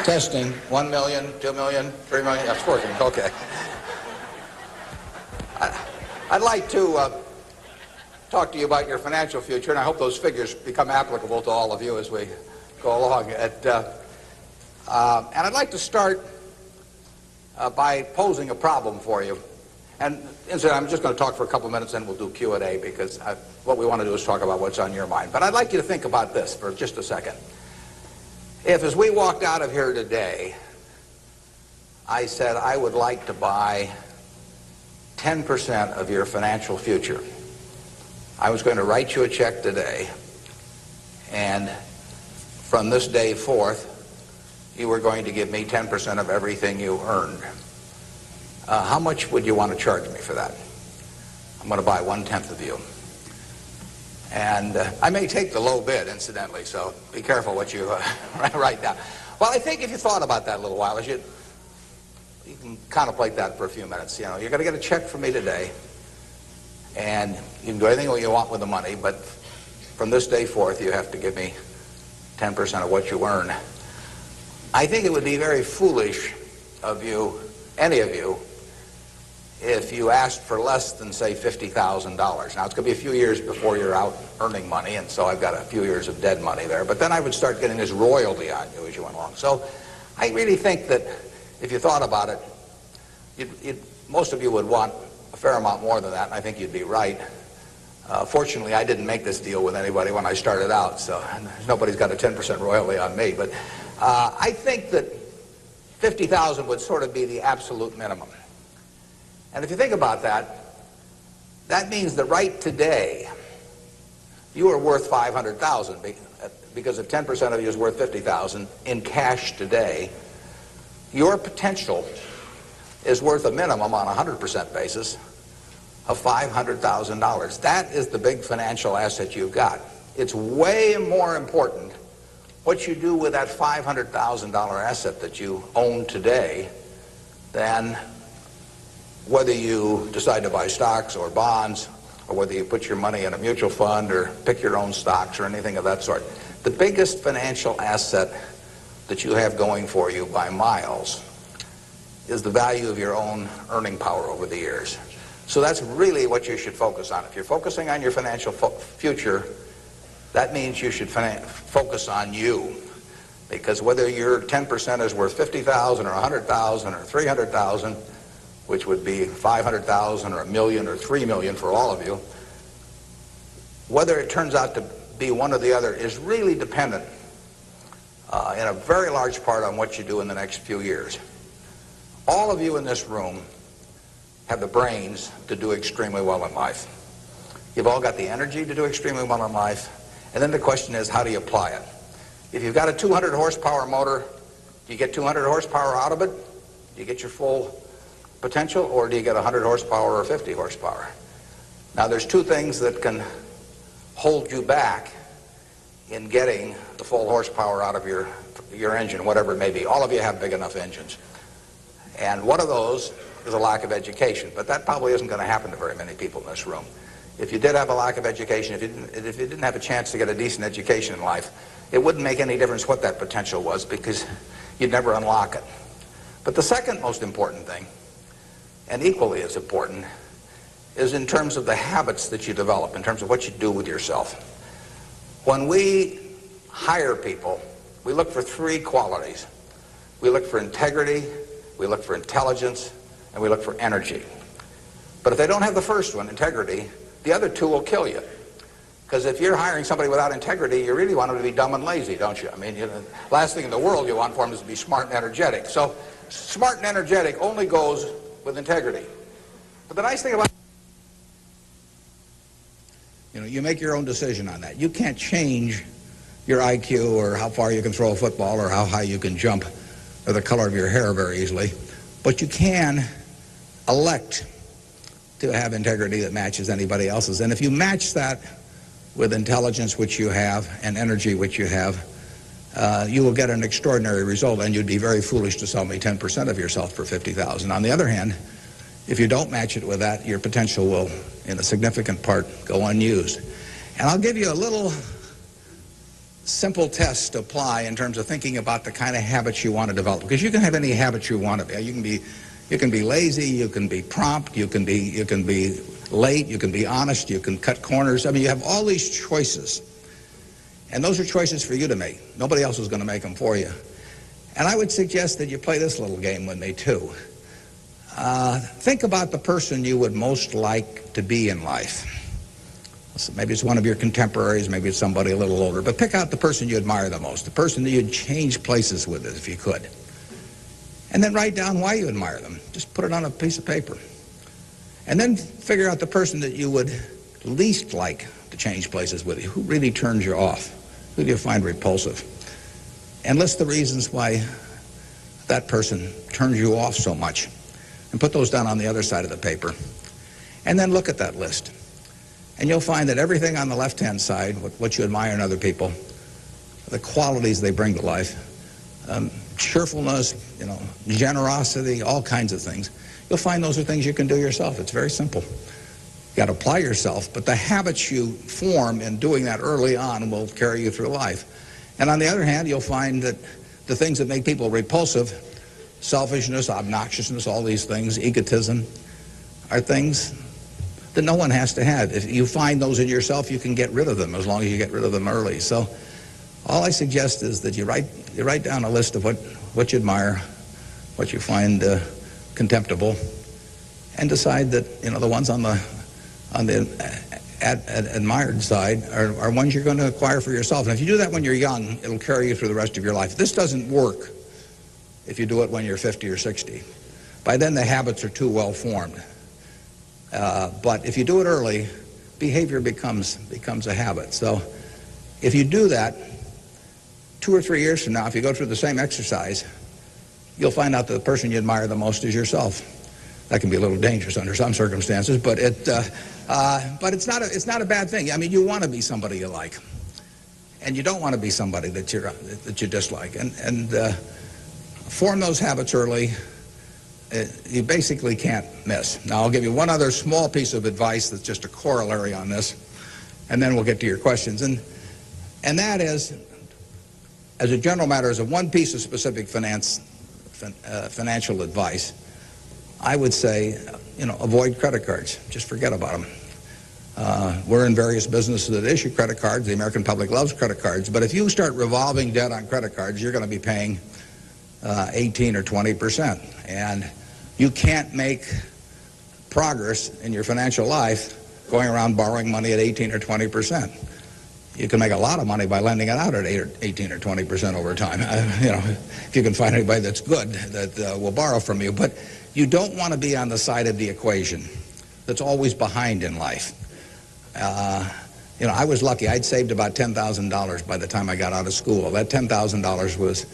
Testing. 1 million, 2 million, 3 million. That's working. Okay. I'd like to talk to you about your financial future, and I hope those figures become applicable to all of you as we go along. And I'd like to start by posing a problem for you. And incidentally, I'm just going to talk for a couple minutes, and we'll do Q&A, because what we want to do is talk about what's on your mind. But I'd like you to think about this for just a second. If, as we walked out of here today, I said I would like to buy 10% of your financial future, I was going to write you a check today, and from this day forth, you were going to give me 10% of everything you earned. How much would you want to charge me for that? I'm going to buy 1/10 of you. And I may take the low bid, incidentally, so be careful what you write down. Well, I think if you thought about that a little while, you can contemplate that for a few minutes. You know, you're going to get a check from me today, and you can do anything you want with the money, but from this day forth, you have to give me 10% of what you earn. I think it would be very foolish of you, any of you, if you asked for less than, say, $50,000. Now, it's going to be a few years before you're out earning money, and so I've got a few years of dead money there. But then I would start getting this royalty on you as you went along. So I really think that if you thought about it, most of you would want a fair amount more than that, and I think you'd be right. Fortunately, I didn't make this deal with anybody when I started out, so nobody's got a 10% royalty on me. But I think that $50,000 would sort of be the absolute minimum. And if you think about that, that means that right today, you are worth $500,000, because if 10% of you is worth $50,000 in cash today, your potential is worth a minimum on a 100% basis of $500,000. That is the big financial asset you've got. It's way more important what you do with that $500,000 asset that you own today than whether you decide to buy stocks or bonds, or whether you put your money in a mutual fund or pick your own stocks or anything of that sort. The biggest financial asset that you have going for you by miles is the value of your own earning power over the years. So that's really what you should focus on. If you're focusing on your financial future, that means you should focus on you. Because whether your 10% is worth $50,000 or $100,000 or $300,000, which would be $500,000 or $1 million or $3 million for all of you, whether it turns out to be one or the other is really dependent in a very large part on what you do in the next few years. All of you in this room have the brains to do extremely well in life. You've all got the energy to do extremely well in life, and then the question is, how do you apply it? If you've got a 200 horsepower motor, do you get 200 horsepower out of it? Do you get your full potential, or do you get 100 horsepower or 50 horsepower? Now, there's two things that can hold you back in getting the full horsepower out of your engine, whatever it may be. All of you have big enough engines. And one of those is a lack of education, but that probably isn't going to happen to very many people in this room. If you did have a lack of education, if you didn't have a chance to get a decent education in life, it wouldn't make any difference what that potential was, because you'd never unlock it. But the second most important thing, and equally as important, is in terms of the habits that you develop, in terms of what you do with yourself. When we hire people, we look for three qualities. We look for integrity, we look for intelligence, and we look for energy. But if they don't have the first one, integrity, the other two will kill you. Because if you're hiring somebody without integrity, you really want them to be dumb and lazy, don't you? I mean, the last thing in the world you want for them is to be smart and energetic. So smart and energetic only goes with integrity. But the nice thing about, you make your own decision on that. You can't change your IQ or how far you can throw a football or how high you can jump or the color of your hair very easily. But you can elect to have integrity that matches anybody else's. And if you match that with intelligence, which you have, and energy, which you have, you will get an extraordinary result, and you'd be very foolish to sell me 10% of yourself for $50,000. On the other hand, if you don't match it with that, your potential will, in a significant part, go unused. And I'll give you a little simple tests to apply in terms of thinking about the kind of habits you want to develop. Because you can have any habits you want to be. You can be lazy, you can be prompt, you can be late, you can be honest, you can cut corners. I mean, you have all these choices. And those are choices for you to make. Nobody else is going to make them for you. And I would suggest that you play this little game with me, too. Think about the person you would most like to be in life. So maybe it's one of your contemporaries, maybe it's somebody a little older, but pick out the person you admire the most, the person that you'd change places with if you could. And then write down why you admire them. Just put it on a piece of paper. And then figure out the person that you would least like to change places with you. Who really turns you off? Who do you find repulsive? And list the reasons why that person turns you off so much. And put those down on the other side of the paper. And then look at that list. And you'll find that everything on the left-hand side, what you admire in other people, the qualities they bring to life, cheerfulness, generosity, all kinds of things, you'll find those are things you can do yourself. It's very simple. You got to apply yourself, but the habits you form in doing that early on will carry you through life. And on the other hand, you'll find that the things that make people repulsive, selfishness, obnoxiousness, all these things, egotism, are things that no one has to have. If you find those in yourself, you can get rid of them as long as you get rid of them early. So all I suggest is that you write down a list of what you admire, what you find contemptible, and decide that the ones on the admired side are ones you're going to acquire for yourself. And if you do that when you're young, it'll carry you through the rest of your life. This doesn't work if you do it when you're 50 or 60. By then the habits are too well formed. But if you do it early, behavior becomes a habit. So if you do that, 2 or 3 years from now, if you go through the same exercise, you'll find out that the person you admire the most is yourself. That can be a little dangerous under some circumstances, but it's not a bad thing. I mean, you want to be somebody you like, and you don't want to be somebody that you dislike. And form those habits early. You basically can't miss. Now, I'll give you one other small piece of advice that's just a corollary on this, and then we'll get to your questions. And that is, as a general matter, as a one piece of specific financial advice, I would say, avoid credit cards. Just forget about them. We're in various businesses that issue credit cards. The American public loves credit cards. But if you start revolving debt on credit cards, you're going to be paying 18 or 20%. And you can't make progress in your financial life going around borrowing money at 18 or 20%. You can make a lot of money by lending it out at 18 or 20% over time. If you can find anybody that's good that will borrow from you. But you don't want to be on the side of the equation that's always behind in life. I was lucky. I'd saved about $10,000 by the time I got out of school. That $10,000 was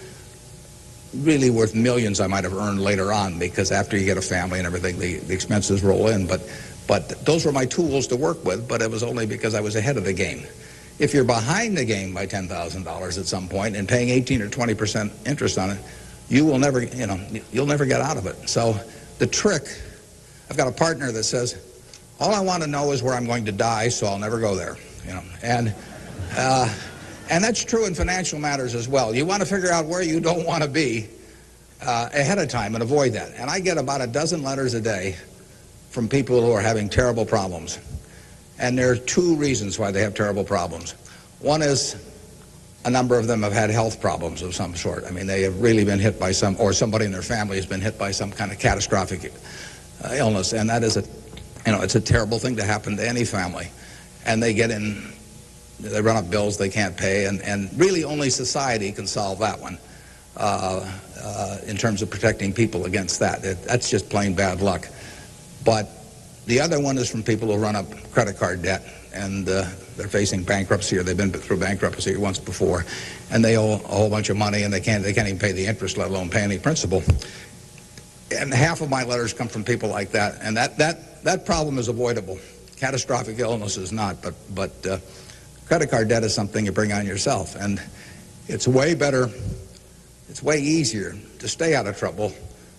really worth millions I might have earned later on, because after you get a family and everything, the expenses roll in. But those were my tools to work with, but it was only because I was ahead of the game. If you're behind the game by $10,000 at some point and paying 18 or 20% interest on it, you will never, you'll never get out of it. So the trick, I've got a partner that says, all I want to know is where I'm going to die, so I'll never go there. And that's true in financial matters as well. You want to figure out where you don't want to be ahead of time and avoid that. And I get about a dozen letters a day from people who are having terrible problems. And there are 2 reasons why they have terrible problems. One is a number of them have had health problems of some sort. I mean, they have really been hit by or somebody in their family has been hit by some kind of catastrophic illness. And that is it's a terrible thing to happen to any family. And they run up bills they can't pay, and really only society can solve that one in terms of protecting people against that. That's just plain bad luck. But the other one is from people who run up credit card debt, and they're facing bankruptcy, or they've been through bankruptcy once before, and they owe a whole bunch of money, and they can't even pay the interest, let alone pay any principal. And half of my letters come from people like that, and that problem is avoidable. Catastrophic illness is not, but credit card debt is something you bring on yourself, and it's way better, it's way easier to stay out of trouble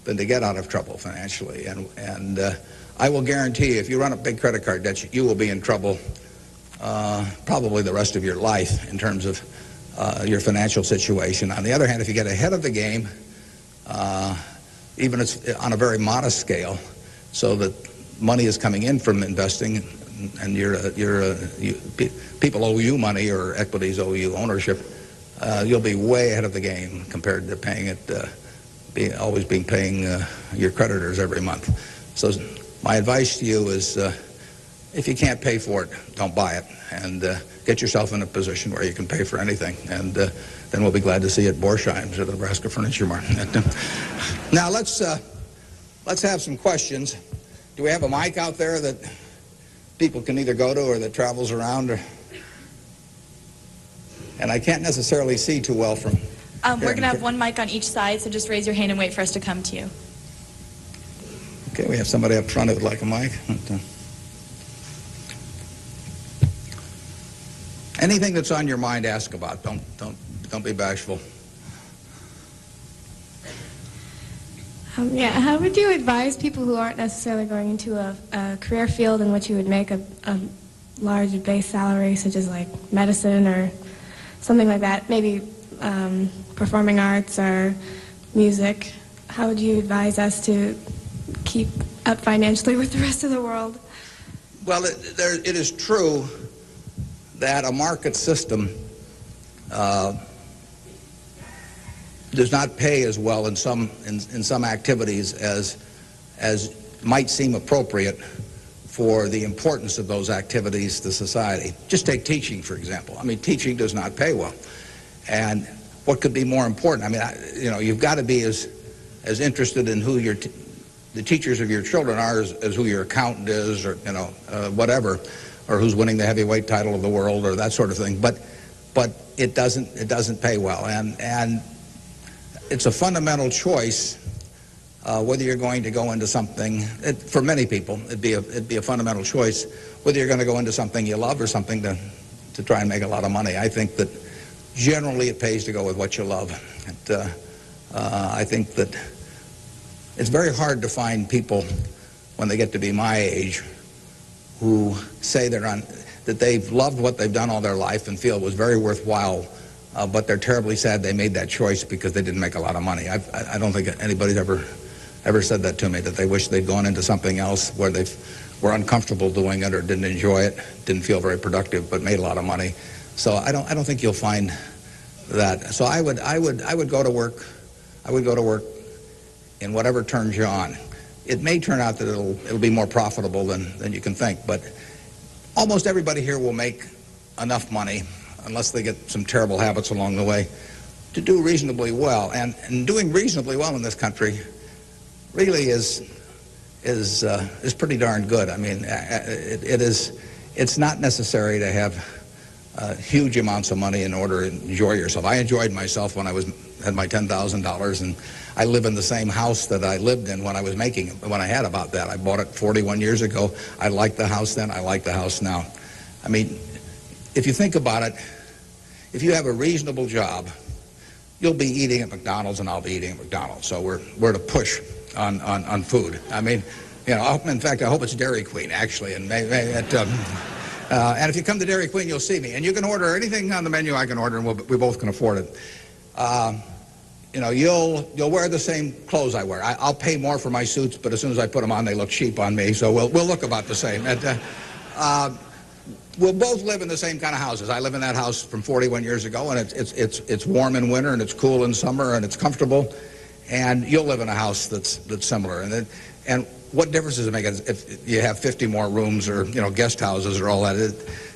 than to get out of trouble financially. And I will guarantee you, if you run up big credit card debts, you will be in trouble probably the rest of your life in terms of your financial situation. On the other hand, if you get ahead of the game, even it's on a very modest scale, so that money is coming in from investing, and people owe you money or equities owe you ownership, you'll be way ahead of the game compared to paying it, always paying your creditors every month. So my advice to you is, if you can't pay for it, don't buy it, and get yourself in a position where you can pay for anything, and then we'll be glad to see you at Borsheim's or the Nebraska Furniture Mart. Now let's have some questions. Do we have a mic out there that people can either go to or that travels around? And I can't necessarily see too well from we're going to have one mic on each side, so just raise your hand and wait for us to come to you. Okay, we have somebody up front who would like a mic. Anything that's on your mind, ask about. Don't be bashful. Yeah, how would you advise people who aren't necessarily going into a career field in which you would make a large base salary, such as like medicine or something like that, maybe performing arts or music? How would you advise us to keep up financially with the rest of the world? Well, it is true that a market system does not pay as well in some activities as might seem appropriate for the importance of those activities to society. Just take teaching, for example. I mean, teaching does not pay well. And what could be more important? I mean, you've got to be as interested in who the teachers of your children are as who your accountant is, or whatever, or who's winning the heavyweight title of the world, or that sort of thing. But it doesn't pay well, and it's a fundamental choice whether you're going to go into something. For many people, it'd be a fundamental choice whether you're going to go into something you love or something to try and make a lot of money. I think that generally it pays to go with what you love. I think that it's very hard to find people when they get to be my age who say that they've loved what they've done all their life and feel it was very worthwhile, but they're terribly sad they made that choice because they didn't make a lot of money. I don't think anybody's ever said that to me, that they wish they'd gone into something else where they were uncomfortable doing it or didn't enjoy it, didn't feel very productive, but made a lot of money. So I don't think you'll find that. So I would go to work. I would go to work in whatever turns you on. It may turn out that it'll be more profitable than you can think, but almost everybody here will make enough money, unless they get some terrible habits along the way, to do reasonably well. And doing reasonably well in this country really is pretty darn good. I mean, it's not necessary to have huge amounts of money in order to enjoy yourself. I enjoyed myself when I had my $10,000, and I live in the same house that I lived in when I had about that. I bought it 41 years ago. I liked the house then. I like the house now. I mean, if you think about it, if you have a reasonable job, you'll be eating at McDonald's and I'll be eating at McDonald's. So we're at a push on food. I mean, in fact, I hope it's Dairy Queen, actually. And and if you come to Dairy Queen, you'll see me. And you can order anything on the menu I can order, and we both can afford it. You'll wear the same clothes I wear. I'll pay more for my suits, but as soon as I put them on, they look cheap on me. So we'll look about the same. We'll both live in the same kind of houses. I live in that house from 41 years ago, and it's warm in winter, and it's cool in summer, and it's comfortable. And you'll live in a house that's similar. And what difference does it make if you have 50 more rooms or guest houses or all that?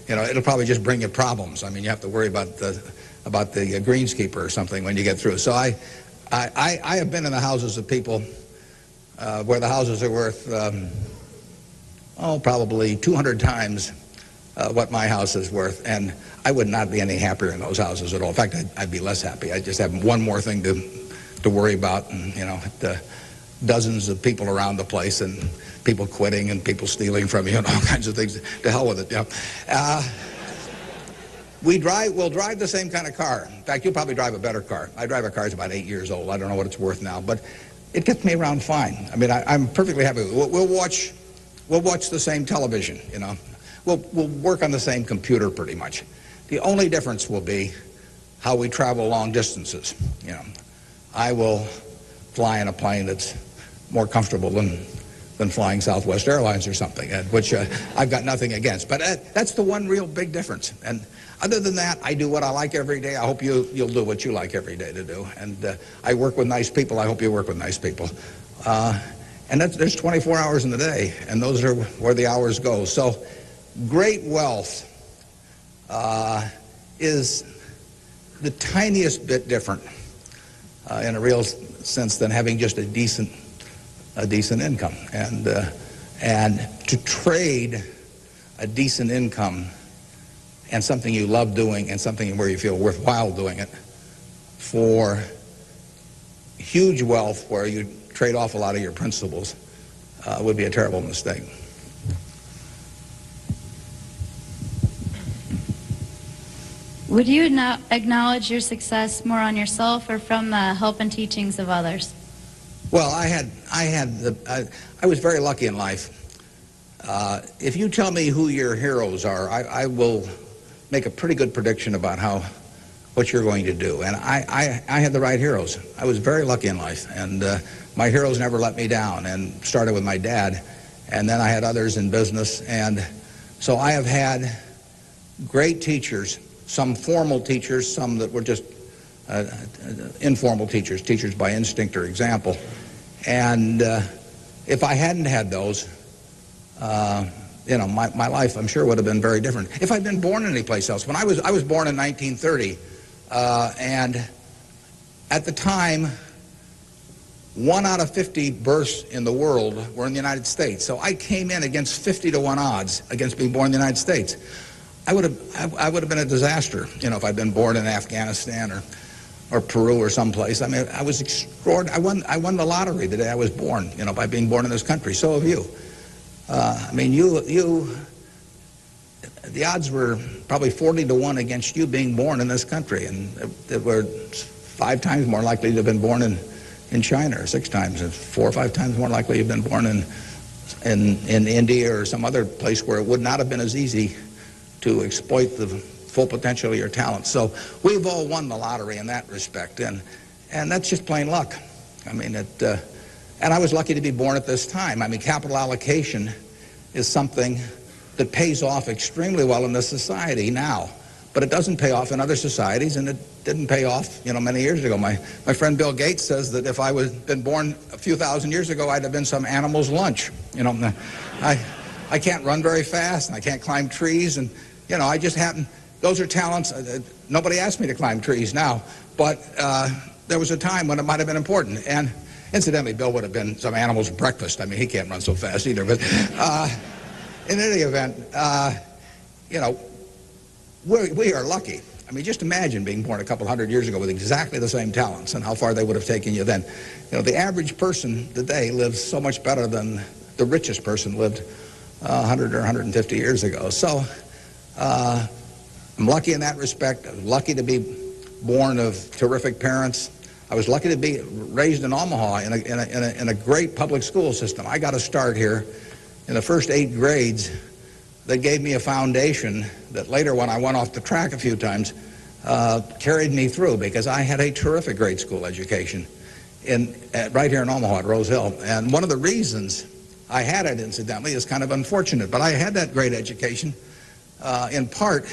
It'll probably just bring you problems. I mean, you have to worry about the greenskeeper or something when you get through. So I have been in the houses of people where the houses are worth probably 200 times what my house is worth, and I would not be any happier in those houses at all. In fact, I'd be less happy. I just have one more thing to worry about, and dozens of people around the place, and people quitting, and people stealing from you, and all kinds of things. To hell with it. We'll drive the same kind of car. In fact, you'll probably drive a better car. I drive a car that's about 8 years old. I don't know what it's worth now, but it gets me around fine. I mean, I'm perfectly happy. We'll watch the same television. We'll work on the same computer pretty much. The only difference will be how we travel long distances. You know, I will fly in a plane that's more comfortable than flying Southwest Airlines or something, which I've got nothing against. But that's the one real big difference. And other than that, I do what I like every day. I hope you'll do what you like every day to do. And I work with nice people. I hope you work with nice people. And there's 24 hours in the day, and those are where the hours go. So great wealth is the tiniest bit different in a real sense than having just a decent income. And to trade a decent income and something you love doing and something where you feel worthwhile doing it for huge wealth where you trade off a lot of your principles would be a terrible mistake. Would you acknowledge your success more on yourself or from the help and teachings of others? Well, I was very lucky in life. If you tell me who your heroes are, I will make a pretty good prediction about what you're going to do. And I had the right heroes. I was very lucky in life, and my heroes never let me down. And started with my dad, and then I had others in business, and so I have had great teachers. Some formal teachers, some that were just informal teachers by instinct or example. And if I hadn't had those, you know, my life, I'm sure, would have been very different. If I'd been born anyplace else. When I was born in 1930, and at the time, 1 out of 50 births in the world were in the United States. So I came in against 50 to 1 odds against being born in the United States. I would have been a disaster, you know, if I'd been born in Afghanistan or Peru or someplace. I mean, I was extraordinary. I won the lottery the day I was born, you know, by being born in this country. So have you. I mean, the odds were probably 40 to 1 against you being born in this country, and they were 5 times more likely to have been born in China, or 6 times, and 4 or 5 times more likely to have been born in India or some other place where it would not have been as easy to exploit the full potential of your talent. So we've all won the lottery in that respect, and that's just plain luck. I mean, and I was lucky to be born at this time. I mean, capital allocation is something that pays off extremely well in this society now, but it doesn't pay off in other societies, and it didn't pay off, you know, many years ago. My friend Bill Gates says that if I had been born a few thousand years ago, I'd have been some animal's lunch. You know, I can't run very fast, and I can't climb trees, and you know, I just happen. Those are talents. Nobody asked me to climb trees now, but there was a time when it might have been important. And incidentally, Bill would have been some animal's breakfast. I mean, he can't run so fast either. But in any event, you know, we are lucky. I mean, just imagine being born a couple hundred years ago with exactly the same talents and how far they would have taken you then. You know, the average person today lives so much better than the richest person lived 100 or 150 years ago. So I'm lucky in that respect. I was lucky to be born of terrific parents. I was lucky to be raised in Omaha in a great public school system. I got a start here in the first 8 grades that gave me a foundation that later, when I went off the track a few times, carried me through, because I had a terrific grade school education right here in Omaha at Rose Hill. And one of the reasons I had it, incidentally, is kind of unfortunate, but I had that great education in part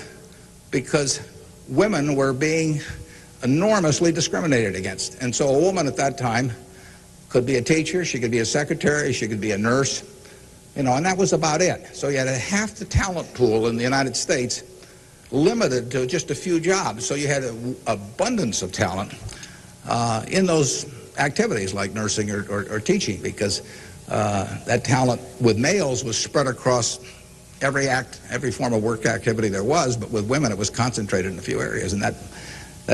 because women were being enormously discriminated against. And so a woman at that time could be a teacher, she could be a secretary, she could be a nurse, you know, and that was about it. So you had half the talent pool in the United States limited to just a few jobs. So you had an abundance of talent in those activities like nursing or teaching, because that talent with males was spread across every form of work activity there was, but with women it was concentrated in a few areas, and that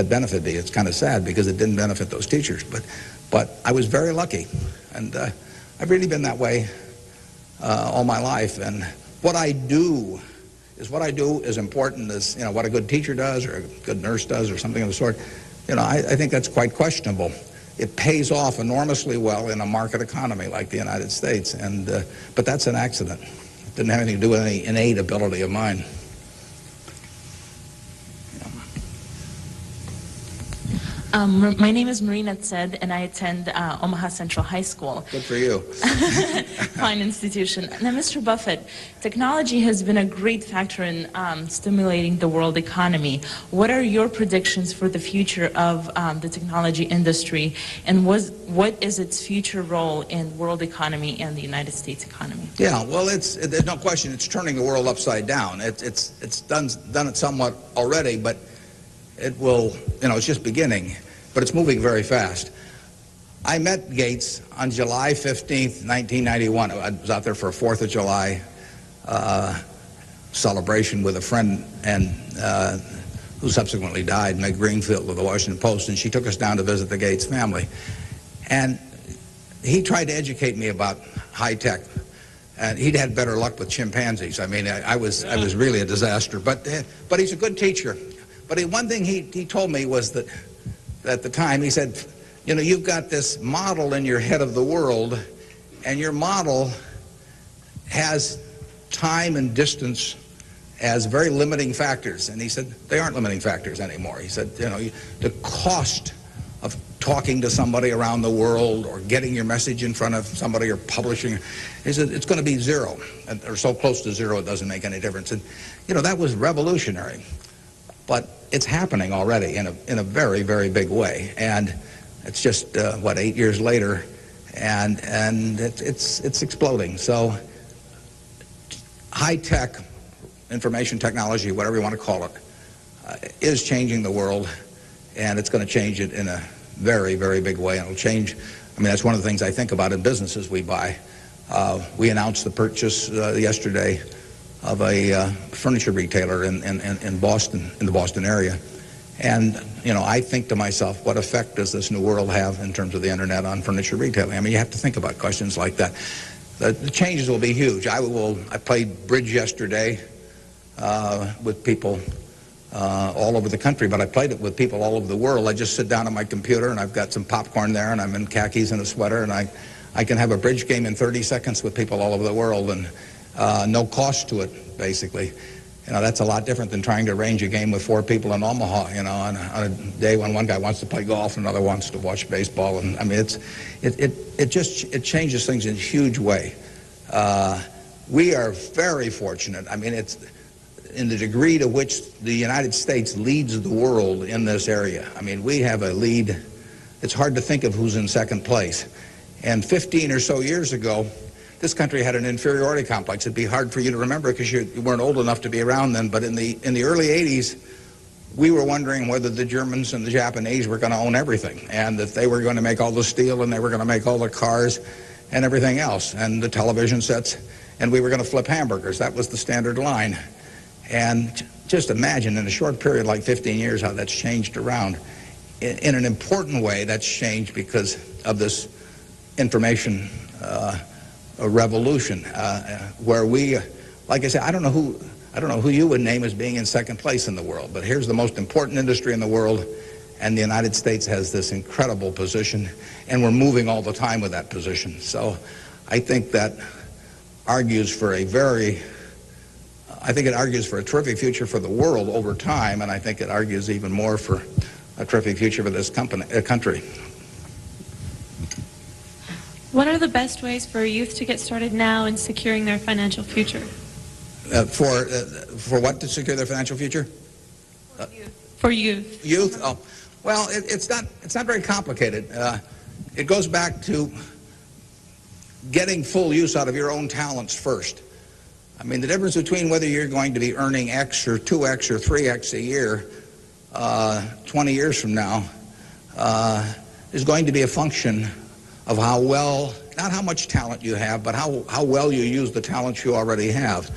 benefited me. It's kind of sad because it didn't benefit those teachers, but I was very lucky, and I've really been that way all my life. And what I do is important as, you know, what a good teacher does or a good nurse does or something of the sort. You know, I think that's quite questionable. It pays off enormously well in a market economy like the United States, and but that's an accident. It didn't have anything to do with any innate ability of mine. My name is Marina Tsed, and I attend Omaha Central High School. Good for you. Fine institution. Now, Mr. Buffett, technology has been a great factor in stimulating the world economy. What are your predictions for the future of the technology industry, and what is its future role in world economy and the United States economy? Yeah, well, there's no question it's turning the world upside down. It's done it somewhat already, but it will, it's just beginning, but it's moving very fast. I met Gates on July 15th, 1991. I was out there for a 4th of July celebration with a friend and who subsequently died, Meg Greenfield of the Washington Post, and she took us down to visit the Gates family. And he tried to educate me about high tech, and he'd had better luck with chimpanzees. I mean, I was really a disaster, but he's a good teacher. But one thing he told me was that at the time, he said, you've got this model in your head of the world, and your model has time and distance as very limiting factors. And he said, they aren't limiting factors anymore. He said, the cost of talking to somebody around the world or getting your message in front of somebody or publishing, he said, it's going to be zero, or so close to zero it doesn't make any difference. And, that was revolutionary. But it's happening already in a very, very big way, and it's just 8 years later, and it's exploding. So high tech, information technology, whatever you want to call it, is changing the world, and it's going to change it in a very, very big way. And it'll change. I mean, that's one of the things I think about in businesses we buy. We announced the purchase yesterday of a furniture retailer in Boston, in the Boston area. And, I think to myself, what effect does this new world have in terms of the internet on furniture retailing? I mean, you have to think about questions like that. The changes will be huge. I played bridge yesterday with people all over the country, but I played it with people all over the world. I just sit down on my computer, and I've got some popcorn there, and I'm in khakis and a sweater, and I can have a bridge game in 30 seconds with people all over the world, and no cost to it, basically. That's a lot different than trying to arrange a game with 4 people in Omaha, on a day when one guy wants to play golf and another wants to watch baseball. And I mean, it changes things in a huge way. We are very fortunate. I mean, it's in the degree to which the United States leads the world in this area. I mean, we have a lead. It's hard to think of who's in second place. And 15 or so years ago, this country had an inferiority complex. It'd be hard for you to remember because you weren't old enough to be around then, but in the early 80s, we were wondering whether the Germans and the Japanese were going to own everything, and that they were going to make all the steel, and they were going to make all the cars and everything else, and the television sets, and we were going to flip hamburgers. That was the standard line. And just imagine in a short period like 15 years how that's changed around. In an important way, that's changed because of this information a revolution, where we, like I said, I don't know who you would name as being in second place in the world, but here's the most important industry in the world, and the United States has this incredible position, and we're moving all the time with that position. So I think that argues for it argues for a terrific future for the world over time, and I think it argues even more for a terrific future for this country. What are the best ways for youth to get started now in securing their financial future? For what to secure their financial future? For youth. Youth? Oh, well, it's not very complicated. It goes back to getting full use out of your own talents first. I mean, the difference between whether you're going to be earning X or 2X or 3X a year 20 years from now is going to be a function of how well, not how much talent you have, but how well you use the talents you already have.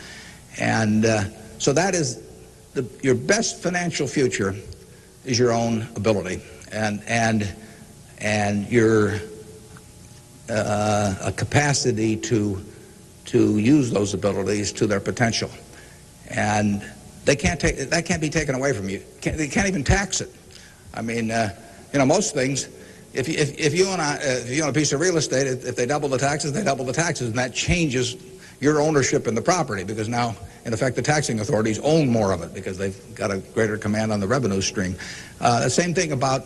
And so that is your best financial future is your own ability and your a capacity to use those abilities to their potential. And that can't be taken away from you. They can't even tax it. I mean, most things, if you own a piece of real estate, if they double the taxes, they double the taxes, and that changes your ownership in the property, because now, in effect, the taxing authorities own more of it because they've got a greater command on the revenue stream. The same thing about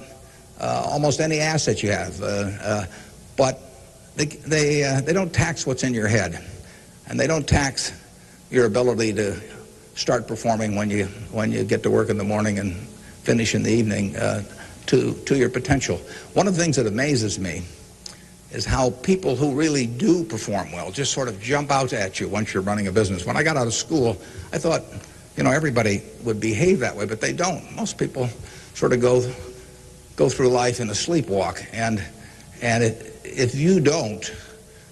almost any asset you have. But they don't tax what's in your head, and they don't tax your ability to start performing when you get to work in the morning and finish in the evening to your potential. One of the things that amazes me is how people who really do perform well just sort of jump out at you once you're running a business. When I got out of school, I thought, everybody would behave that way, but they don't. Most people sort of go through life in a sleepwalk, and if you don't,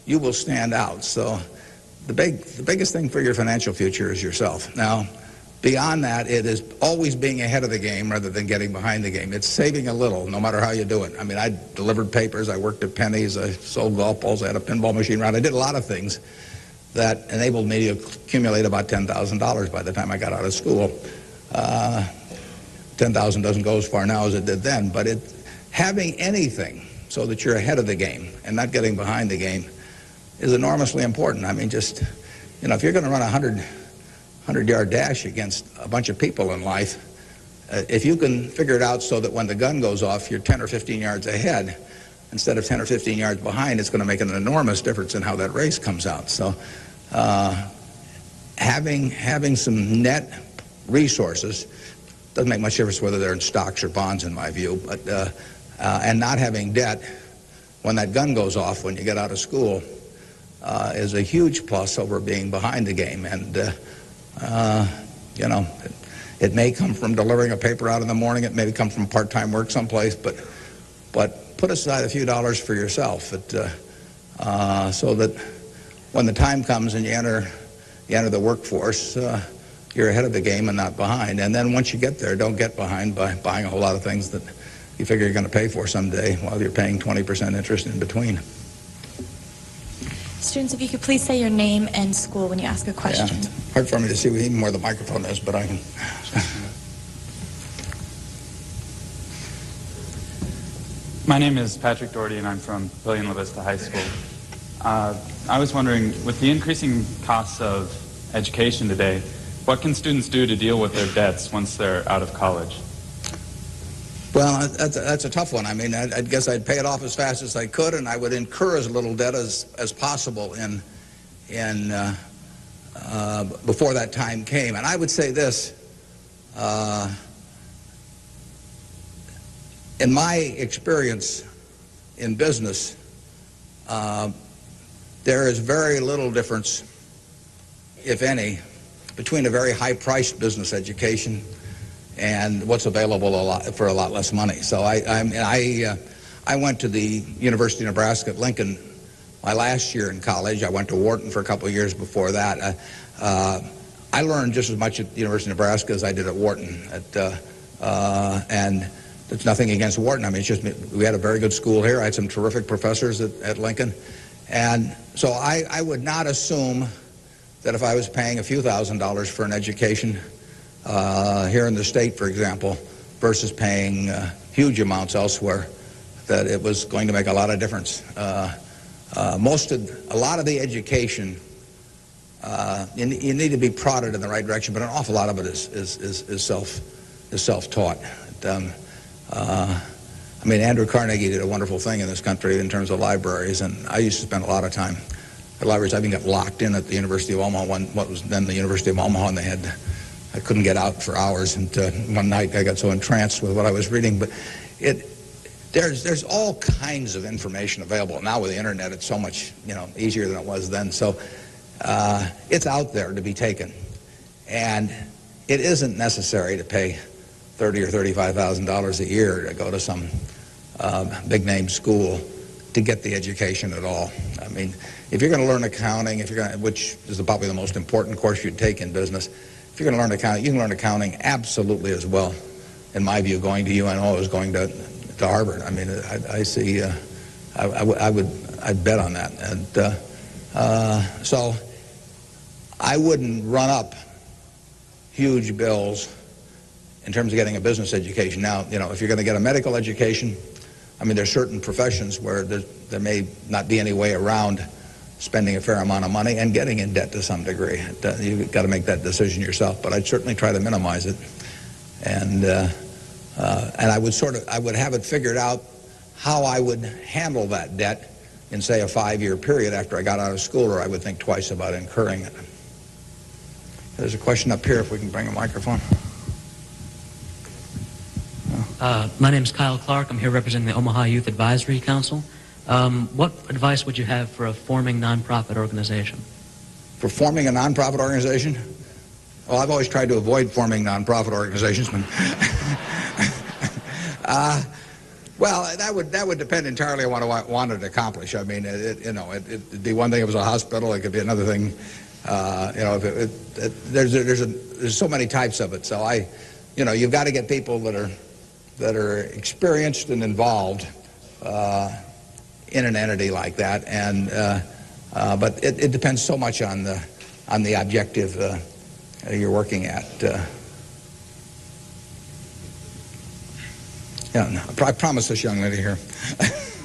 you will stand out. So the biggest thing for your financial future is yourself. Now, beyond that, it is always being ahead of the game rather than getting behind the game. It's saving a little, no matter how you do it. I mean, I delivered papers, I worked at Penny's, I sold golf balls, I had a pinball machine around. I did a lot of things that enabled me to accumulate about $10,000 by the time I got out of school. 10,000 doesn't go as far now as it did then, but having anything so that you're ahead of the game and not getting behind the game is enormously important. I mean, just, if you're going to run a 100-yard dash against a bunch of people in life, if you can figure it out so that when the gun goes off, you're 10 or 15 yards ahead instead of 10 or 15 yards behind, it's going to make an enormous difference in how that race comes out. So having some net resources doesn't make much difference whether they're in stocks or bonds, in my view, but and not having debt when that gun goes off when you get out of school is a huge plus over being behind the game. And it may come from delivering a paper out in the morning, it may come from part-time work someplace, but put aside a few dollars for yourself so that when the time comes and you enter the workforce, you're ahead of the game and not behind. And then once you get there, don't get behind by buying a whole lot of things that you figure you're going to pay for someday while you're paying 20% interest in between. Students, if you could please say your name and school when you ask a question. Yeah, it's hard for me to see even where the microphone is, but I can. My name is Patrick Doherty, and I'm from William La Vista High School. I was wondering, with the increasing costs of education today, what can students do to deal with their debts once they're out of college? Well, that's a tough one. I mean, I guess I'd pay it off as fast as I could, and I would incur as little debt as possible before that time came. And I would say this, in my experience in business, there is very little difference, if any, between a very high-priced business education and what's available for a lot less money. So I went to the University of Nebraska at Lincoln my last year in college. I went to Wharton for a couple of years before that. I learned just as much at the University of Nebraska as I did at Wharton. And it's nothing against Wharton. I mean, it's just we had a very good school here. I had some terrific professors at Lincoln. And so I would not assume that if I was paying a few $1,000s for an education here in the state, for example, versus paying huge amounts elsewhere, that it was going to make a lot of difference. A lot of the education, you need to be prodded in the right direction, but an awful lot of it is self-taught. I mean, Andrew Carnegie did a wonderful thing in this country in terms of libraries, and I used to spend a lot of time at libraries. I even got locked in at the University of Omaha, what was then the University of Omaha, and I couldn't get out for hours. And one night I got so entranced with what I was reading. But there's all kinds of information available now with the internet. It's so much easier than it was then. So it's out there to be taken, and it isn't necessary to pay $30,000 or $35,000 a year to go to some big name school to get the education at all. I mean, if you're going to learn accounting, which is probably the most important course you'd take in business, if you're going to learn accounting, you can learn accounting absolutely as well, in my view, going to UNO as going to Harvard. I mean, I see. I'd bet on that, and so I wouldn't run up huge bills in terms of getting a business education. Now, if you're going to get a medical education, I mean, there's certain professions where there may not be any way around spending a fair amount of money and getting in debt to some degree. You've got to make that decision yourself, but I'd certainly try to minimize it. And And I would have it figured out how I would handle that debt in, say, a 5-year period after I got out of school, or I would think twice about incurring it. There's a question up here, if we can bring a microphone. My name is Kyle Clark. I'm here representing the Omaha Youth Advisory Council. What advice would you have for a forming nonprofit organization? For forming a nonprofit organization? Well, I've always tried to avoid forming nonprofit organizations. But well, that would depend entirely on what I wanted to accomplish. I mean, it'd be one thing if it was a hospital. It could be another thing. There's so many types of it. So you've got to get people that are experienced and involved in an entity like that. And but it depends so much on the objective you're working at. Yeah, I promised this young lady here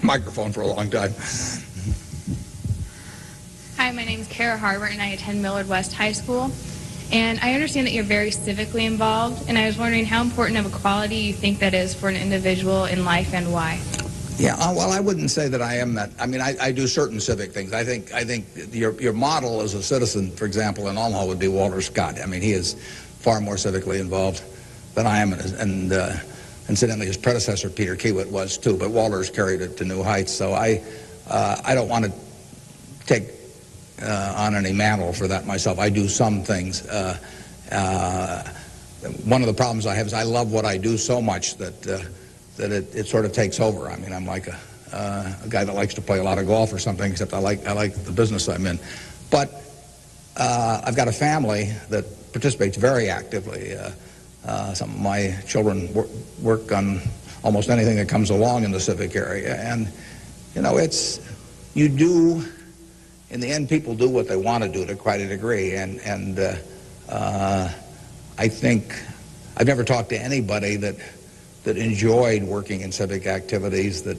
microphone for a long time. Hi, my name is Kara Harbert, and I attend Millard West High School. And I understand that you're very civically involved, and I was wondering how important of a quality you think that is for an individual in life and why. Yeah, well, I wouldn't say that I am that. I mean, I do certain civic things. I think your model as a citizen, for example, in Omaha would be Walter Scott. I mean, he is far more civically involved than I am, and incidentally, his predecessor, Peter Kiewit, was too, but Walter's carried it to new heights. So I don't want to take on any mantle for that myself. I do some things. One of the problems I have is I love what I do so much that it sort of takes over. I mean, I'm like a guy that likes to play a lot of golf or something, except I like the business I'm in. But I've got a family that participates very actively. Some of my children work on almost anything that comes along in the civic area. And, in the end, people do what they want to do to quite a degree. And I think I've never talked to anybody that enjoyed working in civic activities that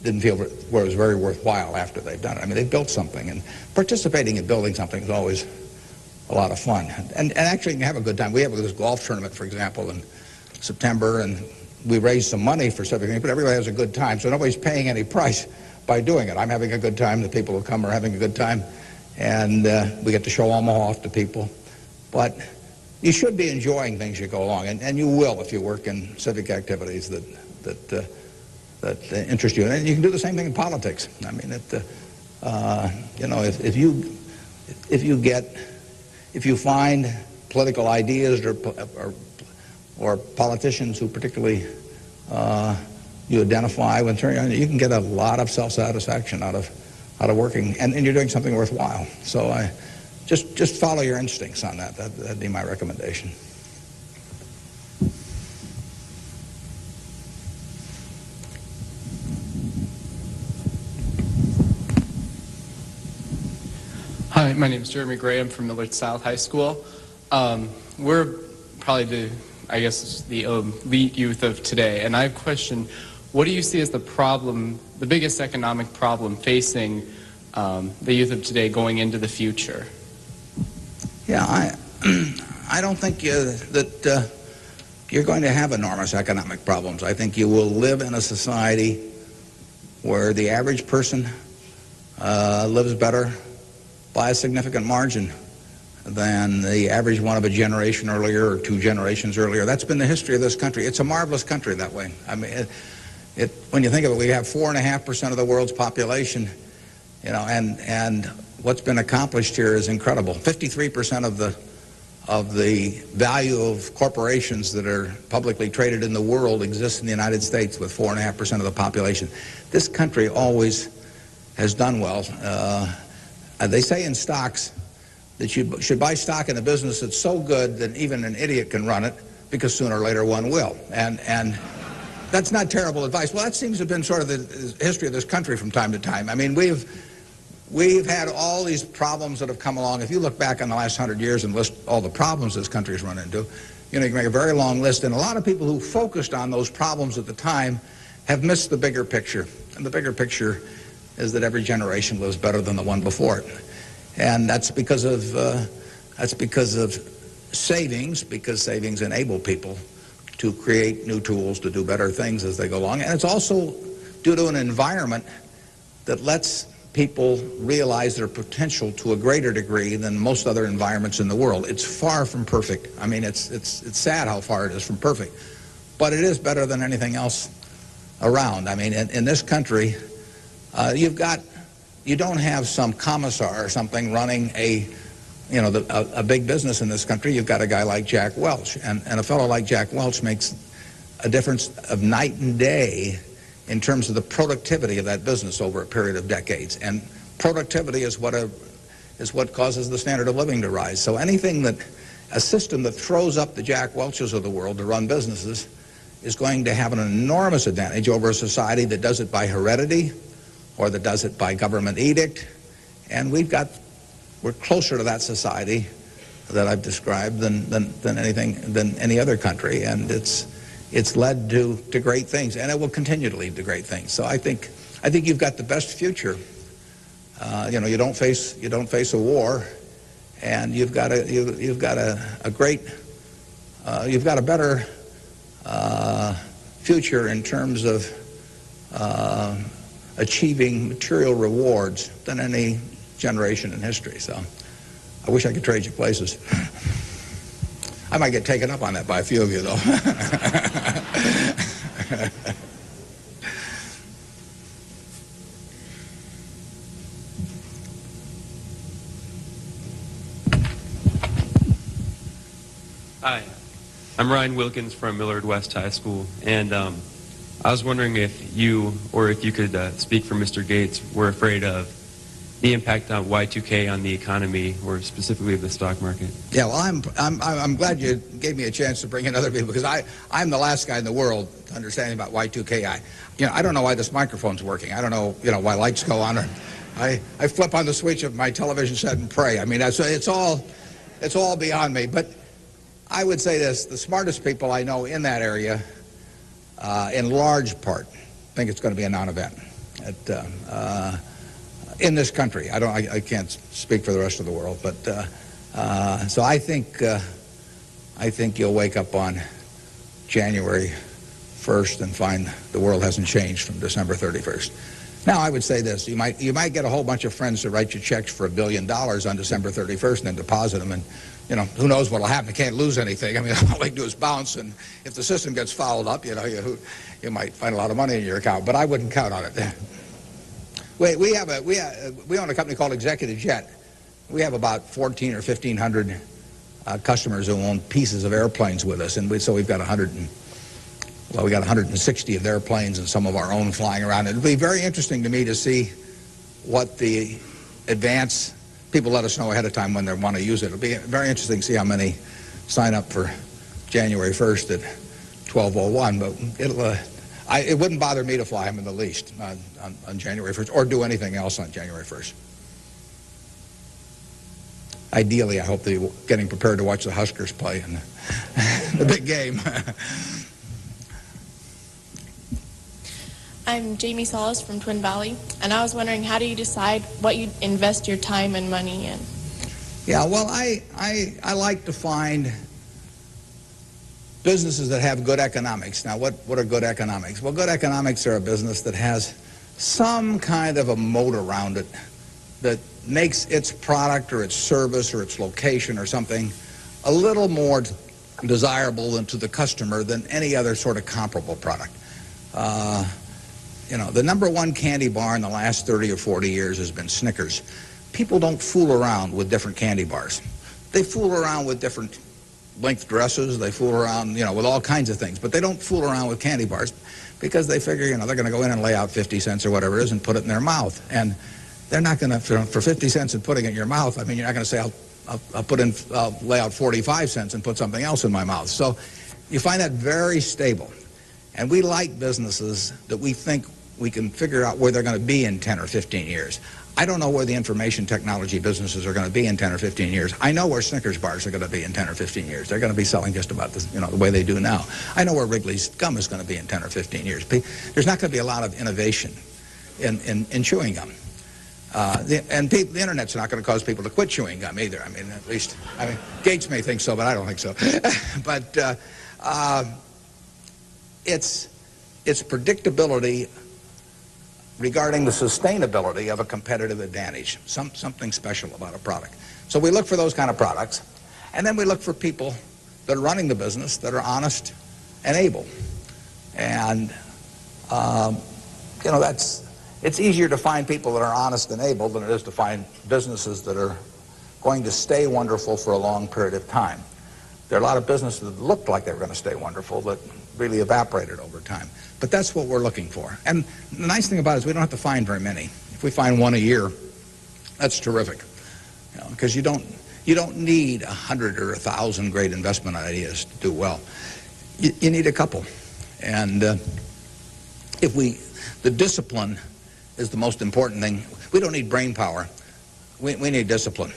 didn't feel it was very worthwhile after they've done it. I mean, they built something, and participating in building something is always a lot of fun. And actually, you can have a good time. We have this golf tournament, for example, in September, and we raise some money for civic things, but everybody has a good time, so nobody's paying any price by doing it. I'm having a good time. The people who come are having a good time, and we get to show Omaha off to people. But you should be enjoying things you go along, and you will if you work in civic activities that interest you. And you can do the same thing in politics. I mean, if you find political ideas or politicians who particularly you identify with, you can get a lot of self-satisfaction out of working, and you're doing something worthwhile. So just follow your instincts on that. That'd be my recommendation. Hi, my name is Jeremy Graham from Millard South High School. We're probably the elite youth of today, and I have a question. What do you see as the biggest economic problem facing the youth of today going into the future? Yeah, I don't think that you're going to have enormous economic problems. I think you will live in a society where the average person lives better by a significant margin than the average one of a generation earlier or 2 generations earlier. That's been the history of this country. It's a marvelous country that way. I mean, when you think of it, we have 4.5% of the world's population, and what's been accomplished here is incredible. 53% of the value of corporations that are publicly traded in the world exists in the United States with 4.5% of the population. This country always has done well. They say in stocks that you should buy stock in a business that's so good that even an idiot can run it, because sooner or later one will. And that's not terrible advice. Well, that seems to have been sort of the history of this country from time to time. I mean, we've had all these problems that have come along. If you look back on the last 100 years and list all the problems this country's run into, you can make a very long list. And a lot of people who focused on those problems at the time have missed the bigger picture. And the bigger picture is that every generation lives better than the one before it. And that's because of savings, because savings enable people to create new tools to do better things as they go along. And it's also due to an environment that lets people realize their potential to a greater degree than most other environments in the world. It's far from perfect. I mean, it's sad how far it is from perfect. But it is better than anything else around. I mean, in this country, you don't have some commissar or something running a big business in this country. You've got a guy like Jack Welch, and a fellow like Jack Welch makes a difference of night and day in terms of the productivity of that business over a period of decades. And productivity is what causes the standard of living to rise. So a system that throws up the Jack Welches of the world to run businesses is going to have an enormous advantage over a society that does it by heredity or that does it by government edict. And we're closer to that society that I've described than any other country, and it's led to great things, and it will continue to lead to great things. So I think you've got the best future. You don't face a war, and you've got a better future in terms of achieving material rewards than any generation in history. So I wish I could trade you places. I might get taken up on that by a few of you, though. Hi, I'm Ryan Wilkins from Millard West High School, and I was wondering if you could speak for Mr. Gates, were afraid of the impact on Y2K on the economy, or specifically the stock market. Yeah, well, I'm glad you gave me a chance to bring in other people, because I'm the last guy in the world to understand about Y2K. I don't know why this microphone's working. I don't know, why lights go on. Or I flip on the switch of my television set and pray. I mean, it's all beyond me. But I would say this: the smartest people I know in that area, in large part, think it's going to be a non-event. In this country. I can't speak for the rest of the world, but so I think you'll wake up on January 1st and find the world hasn't changed from December 31st. Now, I would say this: you might get a whole bunch of friends to write you checks for $1 billion on December 31st and then deposit them, and who knows what'll happen? You can't lose anything. I mean, all they do is bounce, and if the system gets fouled up, you might find a lot of money in your account. But I wouldn't count on it. We own a company called Executive Jet. We have about 1,400 or 1,500 customers who own pieces of airplanes with us, and so we've got 160 of their planes and some of our own flying around. It'll be very interesting to me to see what the advance people let us know ahead of time when they want to use it. It'll be very interesting to see how many sign up for January 1st at 12:01. But it wouldn't bother me to fly them in the least on January 1st or do anything else on January 1st. Ideally, I hope they're getting prepared to watch the Huskers play in the big game. I'm Jamie Solis from Twin Valley, and I was wondering, how do you decide what you invest your time and money in? Yeah, well, I like to find businesses that have good economics. Now, what are good economics? Well, good economics are a business that has some kind of a moat around it that makes its product or its service or its location or something a little more desirable to the customer than any other sort of comparable product. The #1 candy bar in the last 30 or 40 years has been Snickers. People don't fool around with different candy bars. They fool around with different length dresses. They fool around, with all kinds of things. But they don't fool around with candy bars because they figure, they're going to go in and lay out 50 cents or whatever it is and put it in their mouth. And they're not going to, for 50 cents and putting it in your mouth, I mean, you're not going to say, I'll lay out 45 cents and put something else in my mouth. So you find that very stable. And we like businesses that we think we can figure out where they're going to be in 10 or 15 years. I don't know where the information technology businesses are going to be in 10 or 15 years. I know where Snickers bars are going to be in 10 or 15 years. They're going to be selling just about the way they do now. I know where Wrigley's gum is going to be in 10 or 15 years. There's not going to be a lot of innovation in chewing gum. The internet's not going to cause people to quit chewing gum either. Gates may think so, but I don't think so. But it's predictability regarding the sustainability of a competitive advantage, something special about a product. So we look for those kind of products, and then we look for people that are running the business that are honest and able. And you know, it's easier to find people that are honest and able than it is to find businesses that are going to stay wonderful for a long period of time. There are a lot of businesses that looked like they were going to stay wonderful that really evaporated over time. But that's what we're looking for. And the nice thing about it is we don't have to find very many. If we find one a year, that's terrific. You know, because you don't need 100 or 1,000 great investment ideas to do well. You need a couple. And the discipline is the most important thing. We don't need brain power. We need discipline.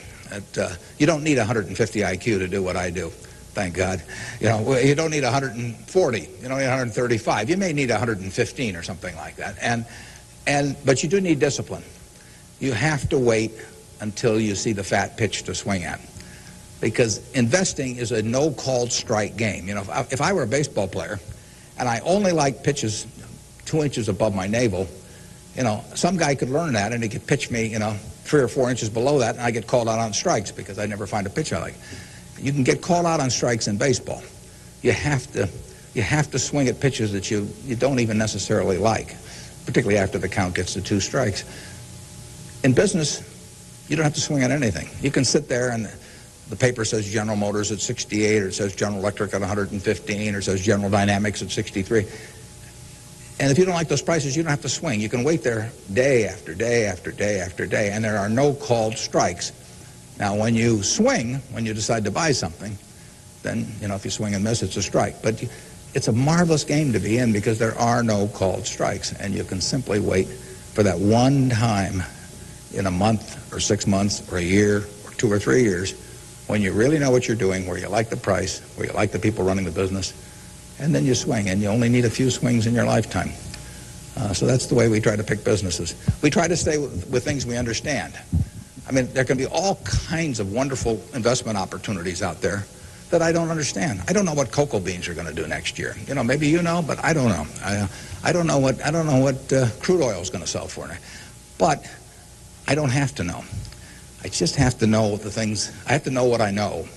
You don't need 150 IQ to do what I do. Thank God. You know, you don't need 140. You don't need 135. You may need 115 or something like that. But you do need discipline. You have to wait until you see the fat pitch to swing at. Because investing is a no-called strike game. You know, if I were a baseball player and I only liked pitches 2 inches above my navel, you know, some guy could learn that and he could pitch me, you know, 3 or 4 inches below that, and I get called out on strikes because I never find a pitch I like. You can get called out on strikes in baseball. You have to swing at pitches that you don't even necessarily like, particularly after the count gets to 2 strikes. In business, you don't have to swing at anything. You can sit there and the paper says General Motors at 68, or it says General Electric at 115, or it says General Dynamics at 63. And if you don't like those prices, you don't have to swing. You can wait there day after day after day after day, and there are no called strikes. Now, when you swing, when you decide to buy something, then, you know, if you swing and miss, it's a strike. But it's a marvelous game to be in because there are no called strikes, and you can simply wait for that one time in a month or 6 months or a year or 2 or 3 years when you really know what you're doing, where you like the price, where you like the people running the business, and then you swing, and you only need a few swings in your lifetime. So that's the way we try to pick businesses. We try to stay with things we understand. I mean, there can be all kinds of wonderful investment opportunities out there that I don't understand. I don't know what cocoa beans are going to do next year. You know, maybe you know, but I don't know. I don't know what crude oil is going to sell for. But I don't have to know. I just have to know the things. I have to know what I know.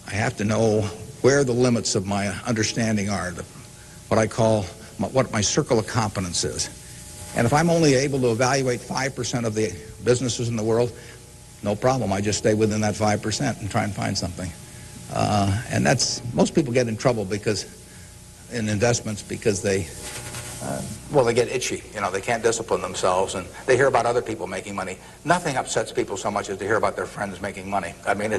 I have to know where the limits of my understanding are, what I call what my circle of competence is. And if I'm only able to evaluate 5% of the businesses in the world, no problem. I just stay within that 5% and try and find something. And most people get in trouble in investments because they get itchy. You know, they can't discipline themselves, and they hear about other people making money. Nothing upsets people so much as to hear about their friends making money. I mean,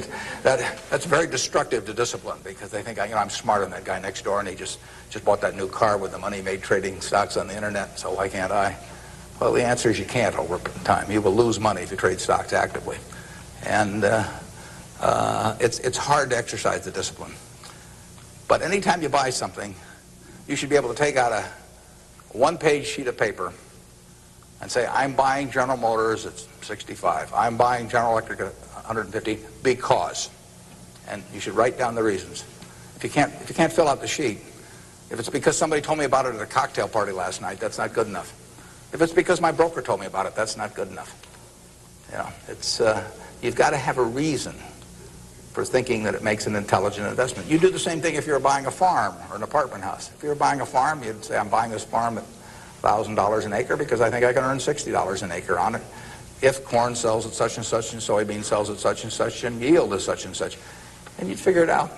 that's very destructive to discipline because they think, you know, I'm smarter than that guy next door, and he just bought that new car with the money he made trading stocks on the internet, so why can't I? Well, the answer is you can't over time. You will lose money if you trade stocks actively. And it's hard to exercise the discipline. But anytime you buy something, you should be able to take out a one-page sheet of paper and say, I'm buying General Motors at 65. I'm buying General Electric at 150 because. And you should write down the reasons. If you can't fill out the sheet, if it's because somebody told me about it at a cocktail party last night, that's not good enough. If it's because my broker told me about it, that's not good enough. You know, you've got to have a reason for thinking that it makes an intelligent investment. You do the same thing if you're buying a farm or an apartment house. If you're buying a farm, you'd say, I'm buying this farm at $1,000 an acre because I think I can earn $60 an acre on it if corn sells at such and such and soybean sells at such and such and yield is such and such. And you'd figure it out.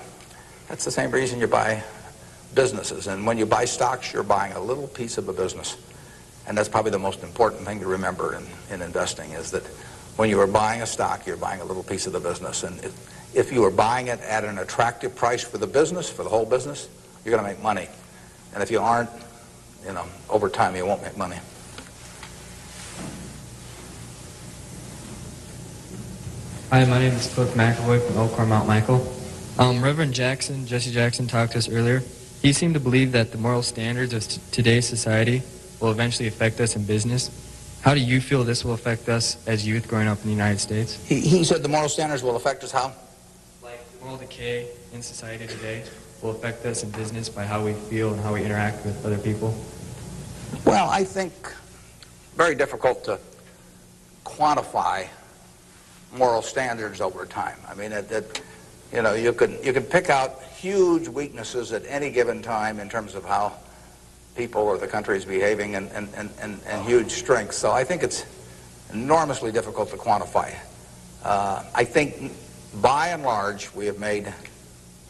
That's the same reason you buy businesses. And when you buy stocks, you're buying a little piece of a business. And that's probably the most important thing to remember in investing is that when you are buying a stock, you're buying a little piece of the business. And if you are buying it at an attractive price for the business, for the whole business, you're going to make money. And if you aren't, you know, over time you won't make money. Hi, my name is Cliff McAvoy from Elkhorn, Mount Michael. Reverend Jesse Jackson, talked to us earlier. He seemed to believe that the moral standards of today's society will eventually affect us in business. How do you feel this will affect us as youth growing up in the United States? He said the moral standards will affect us how? Like the moral decay in society today. will affect us in business by how we feel and how we interact with other people? Well, I think very difficult to quantify moral standards over time. I mean, you can pick out huge weaknesses at any given time in terms of how people or the country is behaving, and huge strengths. So I think it's enormously difficult to quantify. I think by and large we have made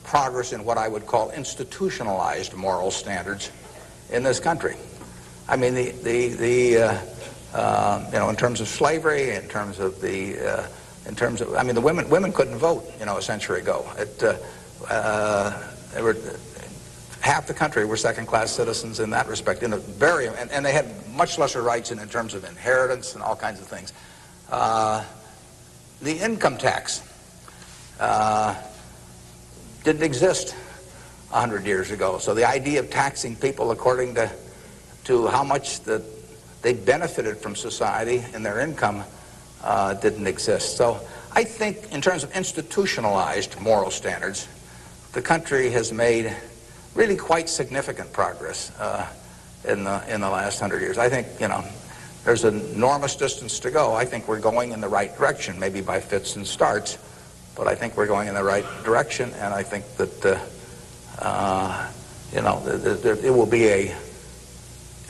progress in what I would call institutionalized moral standards in this country. I mean, in terms of slavery, in terms of the women couldn't vote, a century ago. Half the country were second-class citizens in that respect, and they had much lesser rights in terms of inheritance and all kinds of things. The income tax didn't exist 100 years ago, so the idea of taxing people according to how much that they benefited from society and their income didn't exist. So I think in terms of institutionalized moral standards, the country has made really quite significant progress in the last 100 years. I think, there's an enormous distance to go. I think we're going in the right direction, maybe by fits and starts, but I think we're going in the right direction, and I think that it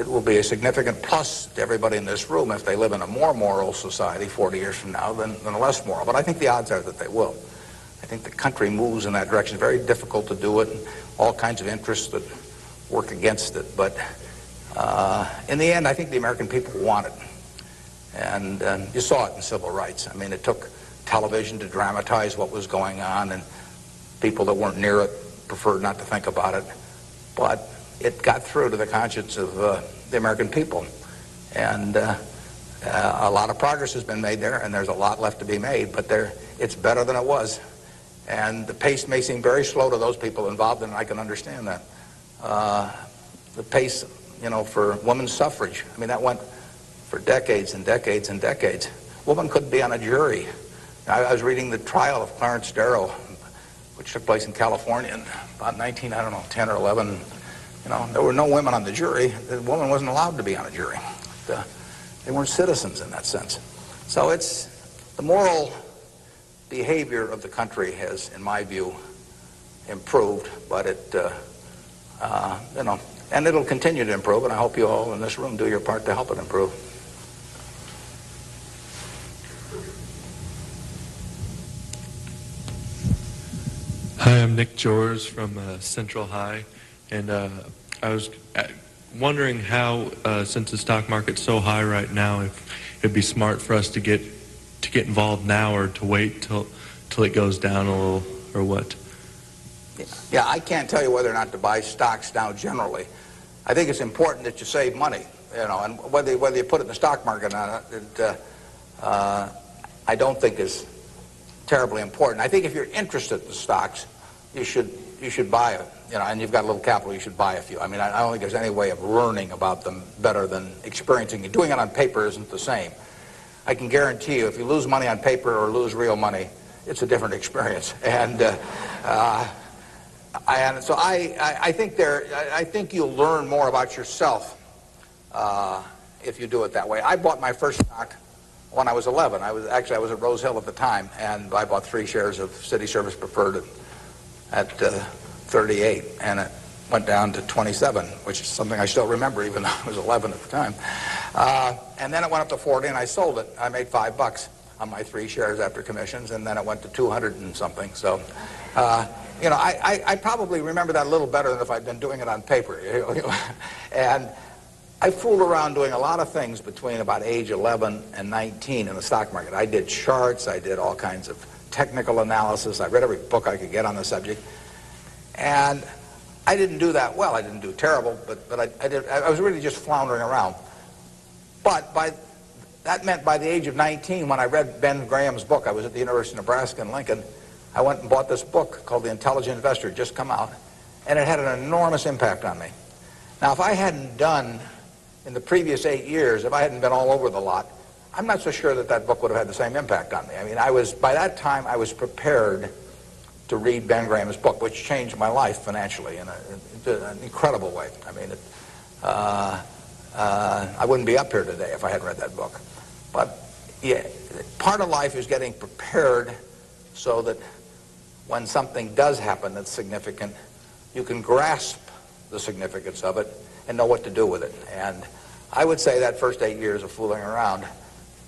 will be a significant plus to everybody in this room if they live in a more moral society 40 years from now than a less moral. But I think the odds are that they will. I think the country moves in that direction. It's very difficult to do it, and all kinds of interests that work against it. But in the end, I think the American people want it. And you saw it in civil rights. I mean, it took television to dramatize what was going on, and people that weren't near it preferred not to think about it. But it got through to the conscience of the American people. And a lot of progress has been made there, and there's a lot left to be made, but it's better than it was. And the pace may seem very slow to those people involved, and I can understand that. The pace, for women's suffrage, I mean, that went for decades and decades and decades. Women couldn't be on a jury. I was reading the trial of Clarence Darrow, which took place in California in about 10 or 11. There were no women on the jury. The woman wasn't allowed to be on a jury. They weren't citizens in that sense. So it's the moral behavior of the country has, in my view, improved, but and it'll continue to improve, and I hope you all in this room do your part to help it improve. Hi, I'm Nick Jors from Central High, and I was wondering how, since the stock market's so high right now, if it'd be smart for us to get involved now or to wait till it goes down a little, or what? Yeah, I can't tell you whether or not to buy stocks now generally. I think it's important that you save money, and whether you put it in the stock market or not, I don't think is terribly important. I think if you're interested in the stocks, you should buy it, and you've got a little capital, you should buy a few. I mean, I don't think there's any way of learning about them better than experiencing it. Doing it on paper isn't the same. I can guarantee you, if you lose money on paper or lose real money, it's a different experience. And so I think you'll learn more about yourself if you do it that way. I bought my first stock when I was 11. I was at Rose Hill at the time, and I bought 3 shares of City Service Preferred at 38, and it went down to 27, which is something I still remember, even though I was 11 at the time. And then it went up to 40, and I sold it. I made $5 on my 3 shares after commissions, and then it went to 200 and something. So, I probably remember that a little better than if I'd been doing it on paper. And I fooled around doing a lot of things between about age 11 and 19 in the stock market. I did charts, I did all kinds of technical analysis, I read every book I could get on the subject, and I didn't do that well. I didn't do terrible, but I was really just floundering around. But that meant by the age of 19, when I read Ben Graham's book, I was at the University of Nebraska in Lincoln, I went and bought this book called The Intelligent Investor, just come out, and it had an enormous impact on me. Now, if I hadn't done, in the previous 8 years, if I hadn't been all over the lot, I'm not so sure that book would have had the same impact on me. I mean, by that time, I was prepared to read Ben Graham's book, which changed my life financially in an incredible way. I mean, I wouldn't be up here today if I hadn't read that book. But yeah, part of life is getting prepared so that when something does happen that's significant, you can grasp the significance of it and know what to do with it. And I would say that first 8 years of fooling around,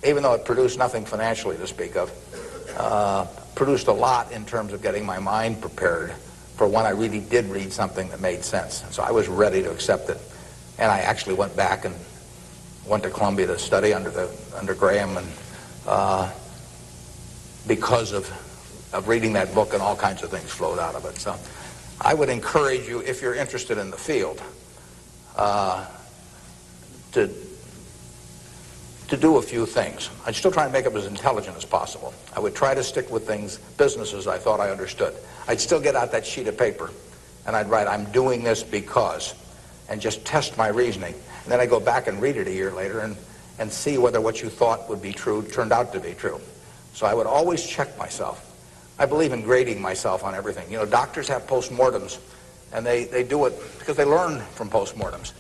even though it produced nothing financially to speak of, produced a lot in terms of getting my mind prepared for when I really did read something that made sense. And so I was ready to accept it. And I actually went back and went to Columbia to study under Graham, and because of reading that book, and all kinds of things flowed out of it. So I would encourage you, if you're interested in the field, to do a few things. I'd still try and make it as intelligent as possible. I would try to stick with businesses I thought I understood. I'd still get out that sheet of paper and I'd write, I'm doing this because, and just test my reasoning. And then I'd go back and read it a year later and see whether what you thought would be true turned out to be true. So I would always check myself. I believe in grading myself on everything. You know, doctors have postmortems, and they do it because they learn from postmortems.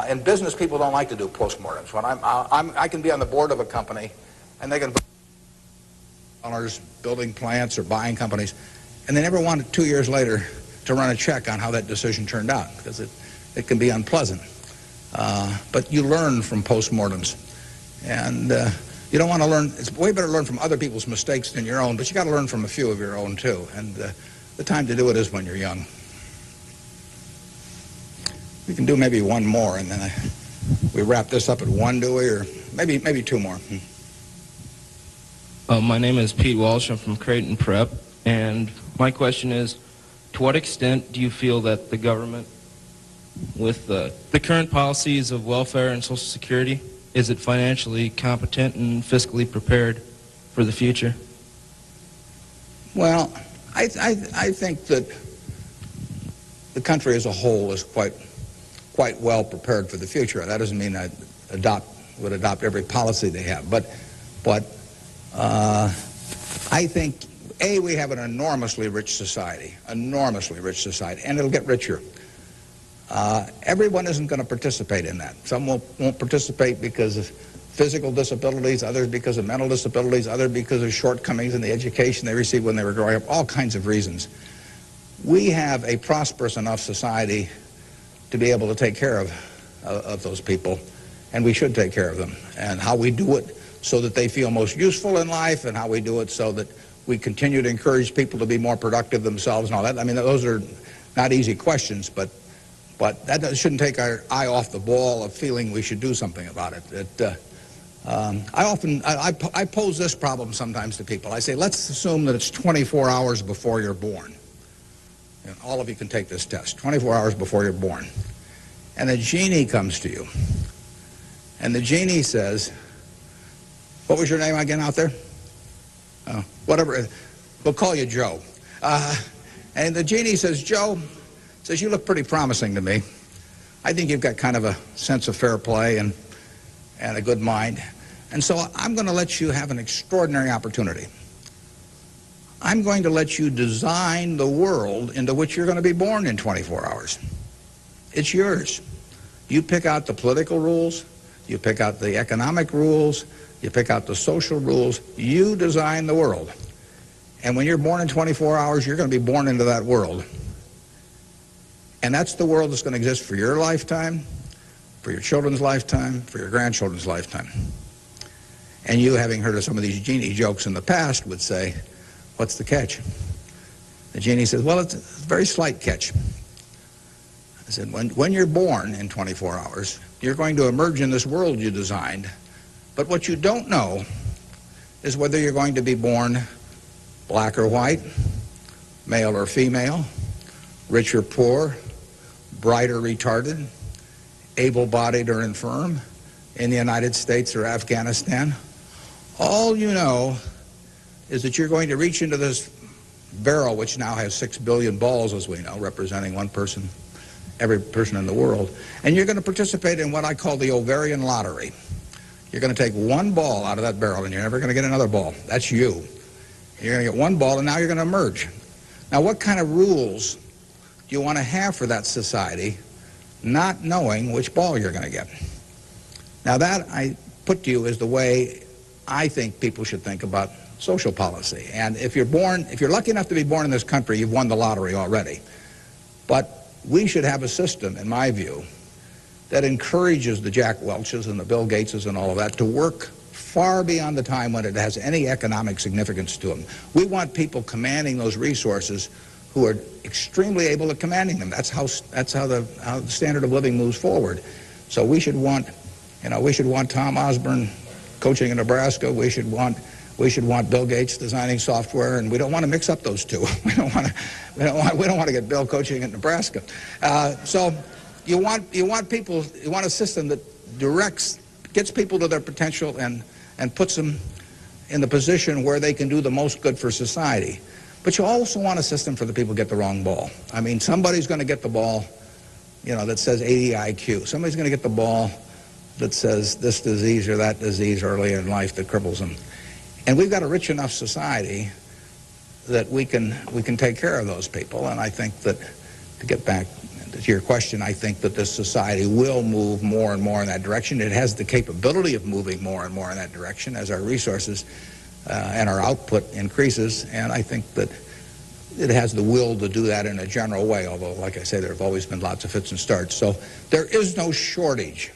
In business, people don't like to do postmortems. When I can be on the board of a company, and they can owners building plants or buying companies, and they never want 2 years later to run a check on how that decision turned out, because it can be unpleasant. But you learn from postmortems, and you don't want to learn. It's way better to learn from other people's mistakes than your own, but you got to learn from a few of your own too. And the time to do it is when you're young. We can do maybe one more, and then we wrap this up at one, do we? Or maybe two more. My name is Pete Walsh. I'm from Creighton Prep, and my question is, to what extent do you feel that the government, with the current policies of welfare and Social Security, is it financially competent and fiscally prepared for the future? Well, I think that the country as a whole is quite well prepared for the future. That doesn't mean I would adopt every policy they have, but I think, A, we have an enormously rich society, and it'll get richer. Everyone isn't going to participate in that. Some won't participate because of physical disabilities, others because of mental disabilities, others because of shortcomings in the education they received when they were growing up, all kinds of reasons. We have a prosperous enough society to be able to take care of those people, and we should take care of them. And how we do it so that they feel most useful in life, and how we do it so that we continue to encourage people to be more productive themselves and all that. I mean, those are not easy questions, but that shouldn't take our eye off the ball of feeling we should do something about it. I pose this problem sometimes to people. I say, let's assume that it's 24 hours before you're born. And all of you can take this test, 24 hours before you're born. And a genie comes to you. And the genie says, what was your name again out there? Whatever, we'll call you Joe. And the genie says, Joe, says, you look pretty promising to me. I think you've got kind of a sense of fair play and a good mind. And so I'm going to let you have an extraordinary opportunity. I'm going to let you design the world into which you're going to be born in 24 hours. It's yours. You pick out the political rules, you pick out the economic rules, you pick out the social rules, you design the world. And when you're born in 24 hours, you're going to be born into that world. And that's the world that's going to exist for your lifetime, for your children's lifetime, for your grandchildren's lifetime. And you, having heard of some of these genie jokes in the past, would say, what's the catch? The genie says, well, it's a very slight catch. I said, when you're born in 24 hours, you're going to emerge in this world you designed. But what you don't know is whether you're going to be born black or white, male or female, rich or poor, bright or retarded, able-bodied or infirm, in the United States or Afghanistan. All you know is that you're going to reach into this barrel, which now has 6 billion balls, as we know, representing one person, every person in the world, and you're going to participate in what I call the ovarian lottery. You're going to take one ball out of that barrel, and you're never going to get another ball. That's you. You're going to get one ball, and now you're going to emerge. Now, what kind of rules do you want to have for that society, not knowing which ball you're going to get? Now, that I put to you is the way I think people should think about social policy. And if you're lucky enough to be born in this country, you've won the lottery already. But we should have a system, in my view, that encourages the Jack Welches and the Bill Gateses and all of that to work far beyond the time when it has any economic significance to them. We want people commanding those resources who are extremely able at commanding them. That's how the standard of living moves forward. So we should want, we should want Tom Osborne coaching in Nebraska. We should want Bill Gates designing software, and we don't want to mix up those two. We don't want to get Bill coaching in Nebraska. So you want a system that gets people to their potential and puts them in the position where they can do the most good for society. But you also want a system for the people who get the wrong ball. I mean, somebody's going to get the ball, that says 80 IQ. Somebody's going to get the ball that says this disease or that disease early in life that cripples them. And we've got a rich enough society that we can take care of those people. And I think that, to get back to your question, I think that this society will move more and more in that direction. It has the capability of moving more and more in that direction as our resources and our output increases. And I think that it has the will to do that in a general way, although, like I say, there have always been lots of fits and starts. So there is no shortage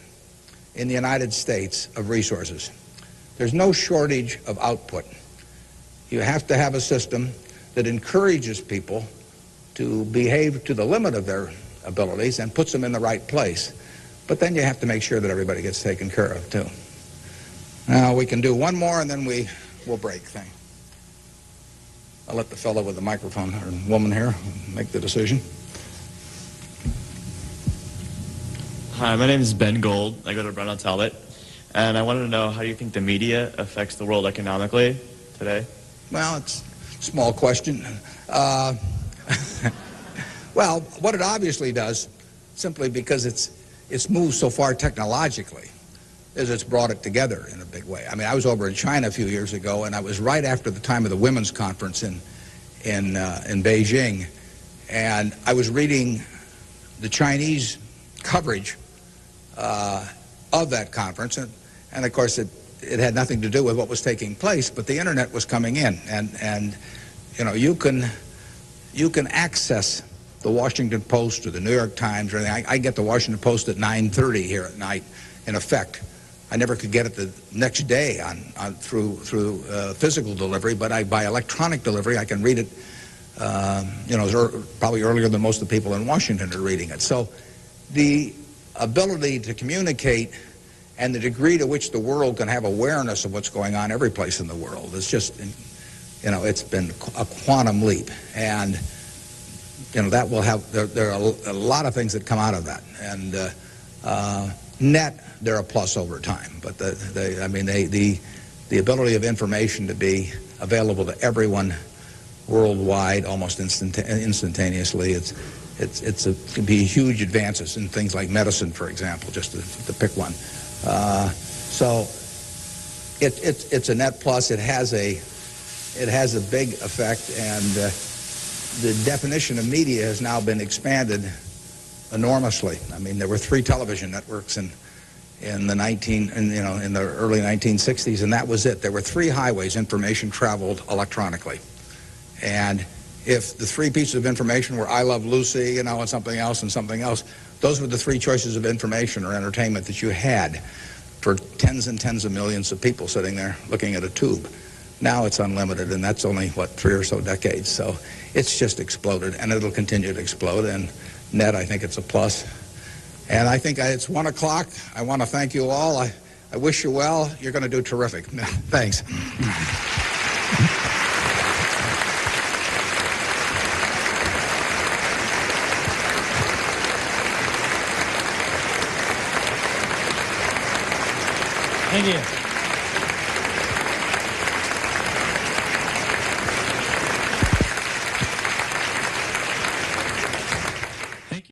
in the United States of resources. There's no shortage of output. You have to have a system that encourages people to behave to the limit of their abilities and puts them in the right place. But then you have to make sure that everybody gets taken care of, too. Now, we can do one more, and then we'll break. I'll let the fellow with the microphone, or woman here, make the decision. Hi, my name is Ben Gold. I go to Brown Talbot. And I wanted to know, how do you think the media affects the world economically today? Well, it's a small question. Well, what it obviously does, simply because it's moved so far technologically, is it's brought it together in a big way. I mean, I was over in China a few years ago, and I was right after the time of the women's conference in Beijing, and I was reading the Chinese coverage of that conference, and of course it had nothing to do with what was taking place, but the internet was coming in, and you can access the Washington Post or the New York Times or anything. I get the Washington Post at 9:30 here at night, in effect. I never could get it the next day through physical delivery, but by electronic delivery I can read it probably earlier than most of the people in Washington are reading it. So the ability to communicate and the degree to which the world can have awareness of what's going on every place in the world is just, it's been a quantum leap. And, that will have, there are a lot of things that come out of that. And net, they're a plus over time. But the ability of information to be available to everyone worldwide almost instantaneously, it can be huge advances in things like medicine, for example, just to pick one. So it's a net plus. It has a big effect, and the definition of media has now been expanded enormously. I mean, there were 3 television networks in the early 1960s, and that was it. There were 3 highways information traveled electronically, and if the 3 pieces of information were I Love Lucy, and something else and something else, those were the 3 choices of information or entertainment that you had for tens and tens of millions of people sitting there looking at a tube. Now it's unlimited, and that's only, 3 or so decades. So it's just exploded, and it'll continue to explode. And net, I think it's a plus. And I think it's 1 o'clock. I want to thank you all. I wish you well. You're going to do terrific. Thanks. Thank you.